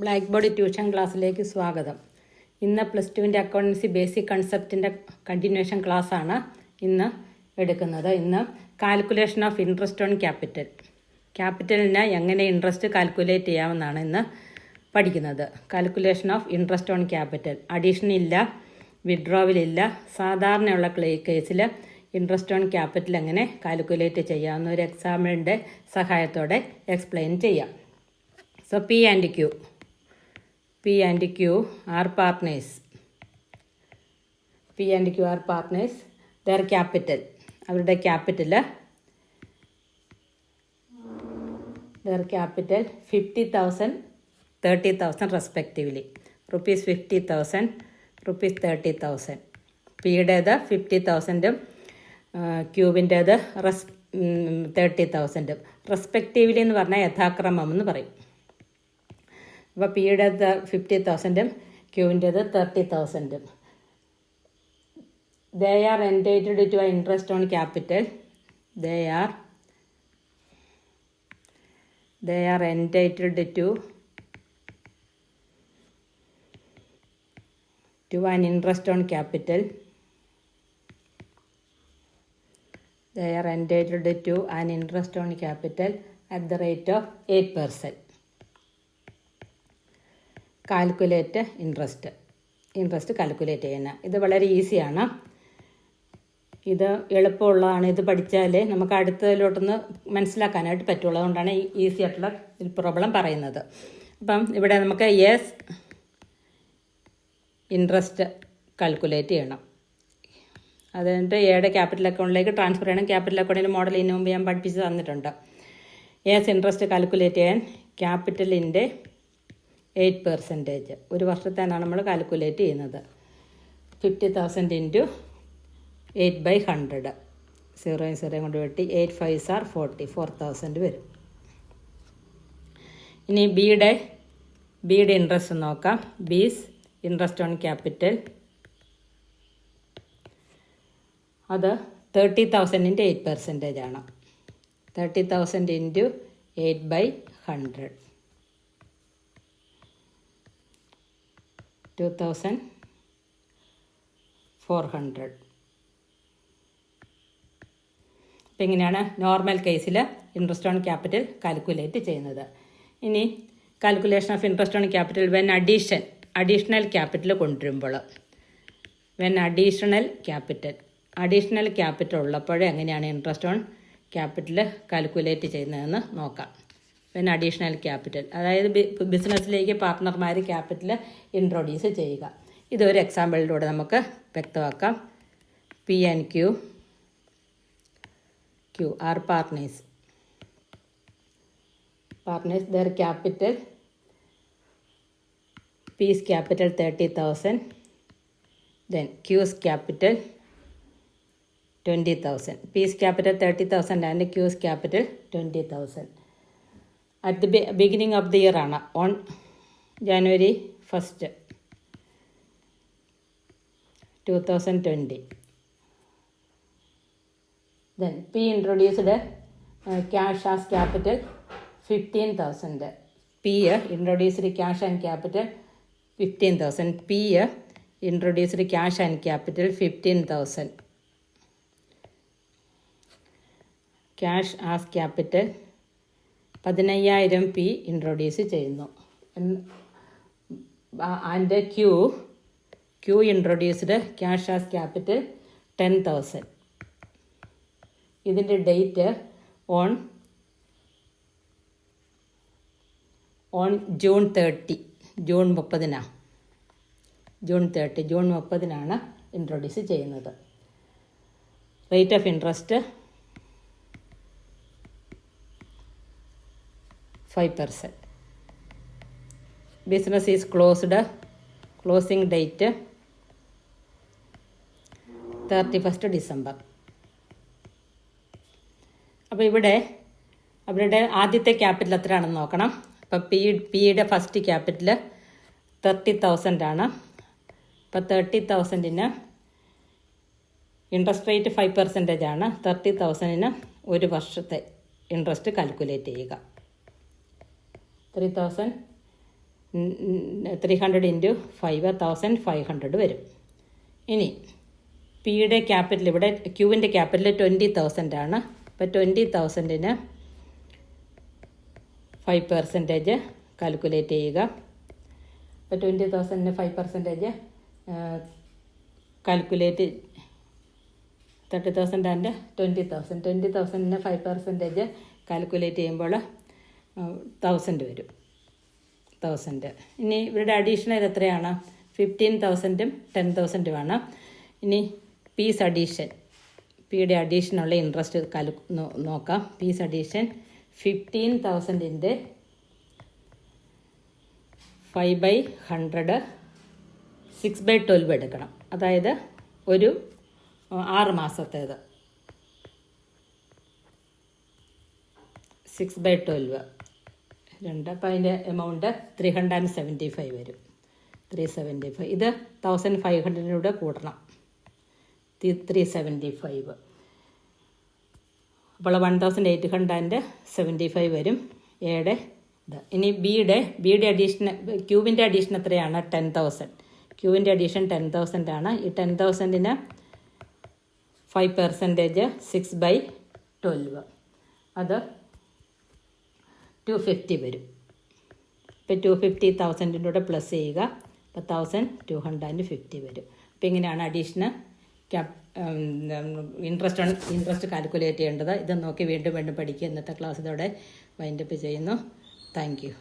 Black board tuition ക്ലാസ്സിലേക്ക് സ്വാഗതം. ഇന്ന് +2 അക്കൗണ്ടൻസി ബേസിക് കൺസെപ്റ്റിൻ്റെ കണ്ടിന്യൂഷൻ ക്ലാസ്സാണ് ഇന്ന് എടുക്കുന്നത്. ഇന്ന് calculation of interest on capital. ക്യാപിറ്റലിന് എങ്ങനെ ഇൻട്രസ്റ്റ് കാൽക്കുലേറ്റ് ചെയ്യാമെന്നാണ് ഇന്ന് പഠിക്കുന്നത്. Calculation of interest on capital. Addition ഇല്ല, വിഡ്രോവലില്ല. സാധാരണയുള്ള കേസിൽ ഇൻട്രസ്റ്റ് ഓൺ ക്യാപിറ്റൽ എങ്ങനെ കാൽക്കുലേറ്റ് ചെയ്യാമെന്ന് ഒരു എക്സാമ്പിളിൻ്റെ സഹായത്തോടെ എക്സ്പ്ലെയിൻ ചെയ്യാം. So P and Q are partners. P and Q are partners. Their capital, അവരുടെ ക്യാപിറ്റൽ 50,000, 30,000 റെസ്പെക്റ്റീവ്ലി. ₹50,000, ₹30,000. പിയുടേത് 50,000ഉം ക്യൂവിൻ്റേത് 30,000ഉം. റെസ്പെക്റ്റീവ്ലി എന്ന് പറഞ്ഞാൽ യഥാക്രമം എന്ന് പറയും. അപ്പോൾ പിയുടെ 50,000ഉം ക്യൂവിൻ്റേത് 30,000ഉം. They are entitled to interest on capital. They are entitled to an interest on capital. They are entitled to an interest on capital at the rate of 8%. Calculate interest calculate ചെയ്യുന്ന ഇത് വളരെ ഈസിയാണ്. ഇത് എളുപ്പമുള്ളതാണ്. ഇത് പഠിച്ചാലേ നമുക്ക് അടുത്തതിലോട്ടൊന്ന് മനസ്സിലാക്കാനായിട്ട് പറ്റുള്ളൂ. അതുകൊണ്ടാണ് ഈ ഈസി ആയിട്ടുള്ള പ്രോബ്ലം പറയുന്നത്. അപ്പം ഇവിടെ നമുക്ക് ഇൻട്രസ്റ്റ് കാൽക്കുലേറ്റ് ചെയ്യണം. അതുകൊണ്ട് എയുടെ ക്യാപിറ്റൽ അക്കൗണ്ടിലേക്ക് ട്രാൻസ്ഫർ ചെയ്യണം. ക്യാപിറ്റൽ അക്കൗണ്ടിൻ്റെ മോഡൽ ഇതിനു മുമ്പ് ഞാൻ പഠിപ്പിച്ച് തന്നിട്ടുണ്ട്. ഇൻട്രസ്റ്റ് കാൽക്കുലേറ്റ് ചെയ്യാൻ ക്യാപിറ്റലിൻ്റെ 8%. ഒരു വർഷത്തേനാണ് നമ്മൾ കാൽക്കുലേറ്റ് ചെയ്യുന്നത്. 50,000 ഇൻറ്റു 8/100. 0 കൊണ്ട് വെട്ടി 8 5s are 40. 4,000 വരും. ഇനി ബിയുടെ ഇൻട്രസ്റ്റ് നോക്കാം. ബീസ് ഇൻട്രസ്റ്റ് ഓൺ ക്യാപിറ്റൽ അത് 30,000 8% ആണ്. 30,000 ഇൻറ്റു 8/100. 2,400. അപ്പം ഇങ്ങനെയാണ് നോർമൽ കേസിൽ ഇൻട്രസ്റ്റ് ഓൺ ക്യാപിറ്റൽ കാൽക്കുലേറ്റ് ചെയ്യുന്നത്. ഇനി calculation of interest on capital when additional capital കൊണ്ടുവരുമ്പോൾ അഡീഷണൽ ക്യാപിറ്റൽ ഉള്ളപ്പോഴേ എങ്ങനെയാണ് ഇൻട്രസ്റ്റ് ഓൺ ക്യാപിറ്റൽ കാൽക്കുലേറ്റ് ചെയ്യുന്നതെന്ന് നോക്കാം. പിന്നെ അഡീഷണൽ ക്യാപിറ്റൽ, അതായത് ബിസിനസ്സിലേക്ക് പാർട്ട്ണർമാർ ക്യാപിറ്റൽ ഇൻട്രൊഡ്യൂസ് ചെയ്യുക. ഇതൊരു എക്സാമ്പിളിലൂടെ നമുക്ക് വ്യക്തമാക്കാം. P and Q are partners. Their capital, P's capital 30,000, then Q's capital 20,000. P's capital 30,000 and Q's capital 20,000. At the beginning of the year ആണ്, on January 1st, 2020. Then P introduced cash as capital 15,000. P introduced cash and capital 15,000. P introduced cash and capital 15,000. Cash as capital 15,000 P introduce ചെയ്യുന്നു. And Q introduced cash as capital 10,000. ഇതിൻ്റെ date on June 30, June 30 introduce ചെയ്യുന്നത്. Rate of interest 5%. Business is closed. Closing date 31st December. അപ്പോൾ ഇവിടെ അവരുടെ ആദ്യത്തെ capital എത്രയാണെന്ന് നോക്കണം. അപ്പോൾ പിയുടെ ഫസ്റ്റ് ക്യാപിറ്റൽ 30,000 ആണ്. അപ്പോൾ 30,000-ന് ഇൻട്രസ്റ്റ് റേറ്റ് 5% ആണ്. 30,000-ന് ഒരു വർഷത്തെ ഇൻട്രസ്റ്റ് കാൽക്കുലേറ്റ് ചെയ്യുക. 3,000 300 ഇൻറ്റു 5 1500 വരും. ഇനി പിയുടെ ക്യാപിറ്റൽ, ഇവിടെ ക്യൂവിൻ്റെ ക്യാപിറ്റൽ 20,000 ആണ്. അപ്പോൾ 20,000-ന് 5% കാൽക്കുലേറ്റ് ചെയ്യുക. അപ്പോൾ 20,000-ന് 5% കാൽക്കുലേറ്റ് 30,000 ആൻഡ് 20,000. 20,000-ന് 5% കാൽക്കുലേറ്റ് ചെയ്യുമ്പോൾ 1000 വരും. 1000. ഇനി ഇവരുടെ അഡീഷണൽ എത്രയാണ്? 15,000-ഉം 10,000-ഉം ആണ്. ഇനി പീസ് അഡീഷൻ, പിയുടെ അഡീഷനുള്ള ഇൻട്രസ്റ്റ് നോക്കാം. പീസ് അഡീഷൻ 15,000-ൻ്റെ 5/100 6/12 എടുക്കണം. അതായത് ഒരു 6 മാസത്തേത് 6/12 2. അപ്പോൾ അതിൻ്റെ എമൗണ്ട് 375 വരും. 375. ഇത് 1500-ലൂടെ കൂട്ടണം. 375. അപ്പോൾ 1875 വരും എയുടെ ഇത്. ഇനി ബിയുടെ അഡീഷൻ, ക്യൂവിൻ്റെ അഡീഷൻ എത്രയാണ്? 10,000. ക്യൂവിൻ്റെ അഡീഷൻ 10,000 ആണ്. ഈ 10,000-ന് 5% 6/12 അത് 250 വരും. ഇപ്പോൾ 250,000-ൻ്റെ കൂടെ പ്ലസ് ചെയ്യുക. അപ്പോൾ 1250 വരും. അപ്പോൾ ഇങ്ങനെയാണ് അഡീഷന് ഇൻട്രസ്റ്റ് കാൽക്കുലേറ്റ് ചെയ്യേണ്ടത്. ഇത് നോക്കി വീണ്ടും പഠിക്കുക. ഇന്നത്തെ ക്ലാസ് ഇതോടെ വൈൻഡപ്പ് ചെയ്യുന്നു. Thank you.